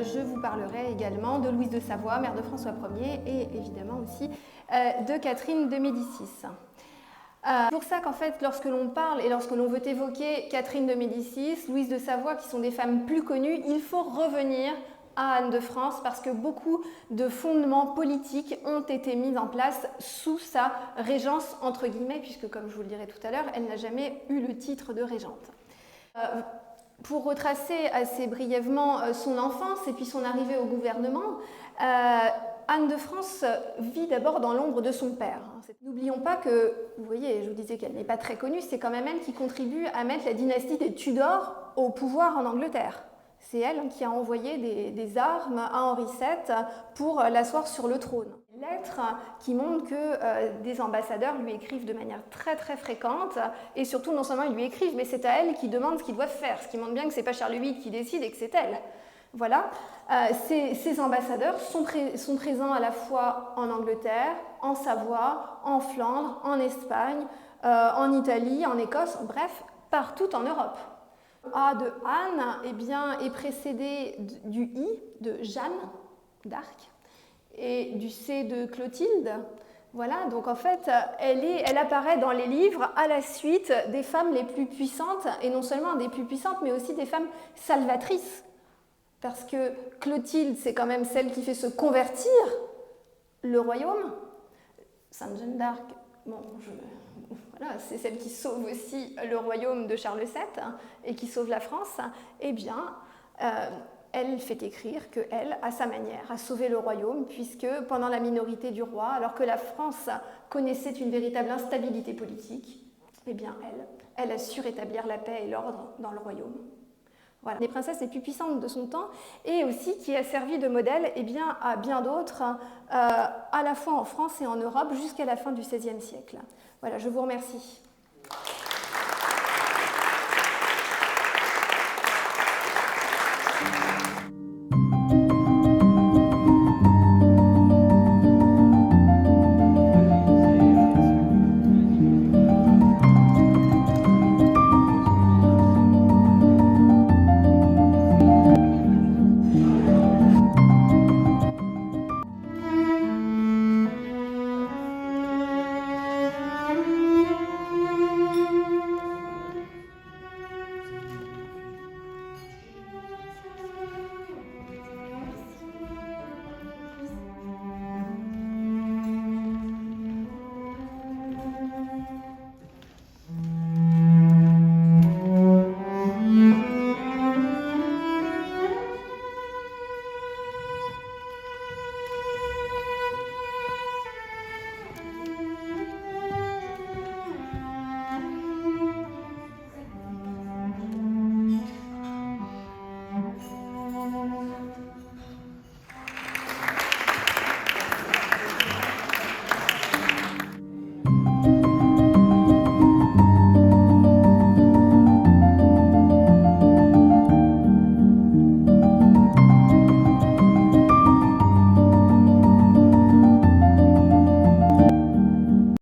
Je vous parlerai également de Louise de Savoie, mère de François Ier, et évidemment aussi de Catherine de Médicis. C'est pour ça qu'en fait, lorsque l'on parle et lorsque l'on veut évoquer Catherine de Médicis, Louise de Savoie, qui sont des femmes plus connues, il faut revenir à Anne de France parce que beaucoup de fondements politiques ont été mis en place sous sa régence, entre guillemets, puisque comme je vous le dirai tout à l'heure, elle n'a jamais eu le titre de régente. Pour retracer assez brièvement son enfance et puis son arrivée au gouvernement, Anne de France vit d'abord dans l'ombre de son père. N'oublions pas que, vous voyez, je vous disais qu'elle n'est pas très connue, c'est quand même elle qui contribue à mettre la dynastie des Tudors au pouvoir en Angleterre. C'est elle qui a envoyé des armes à Henri VII pour l'asseoir sur le trône. Lettres qui montrent que des ambassadeurs lui écrivent de manière très très fréquente, et surtout non seulement ils lui écrivent, mais c'est à elle qui demande ce qu'ils doivent faire, ce qui montre bien que ce n'est pas Charles VIII qui décide et que c'est elle. Voilà, ces ambassadeurs sont présents à la fois en Angleterre, en Savoie, en Flandre, en Espagne, en Italie, en Écosse, bref, partout en Europe. A de Anne eh bien, est précédé du I de Jeanne d'Arc et du C de Clotilde. Voilà, donc en fait, elle apparaît dans les livres à la suite des femmes les plus puissantes, et non seulement des plus puissantes, mais aussi des femmes salvatrices. Parce que Clotilde, c'est quand même celle qui fait se convertir le royaume. Sainte Jeanne d'Arc, bon, voilà, c'est celle qui sauve aussi le royaume de Charles VII et qui sauve la France. Eh bien, elle fait écrire qu'elle, à sa manière, a sauvé le royaume, puisque pendant la minorité du roi, alors que la France connaissait une véritable instabilité politique, eh bien, elle a su rétablir la paix et l'ordre dans le royaume. Voilà, les princesses les plus puissantes de son temps, et aussi qui a servi de modèle eh bien, à bien d'autres, à la fois en France et en Europe, jusqu'à la fin du XVIe siècle. Voilà, je vous remercie.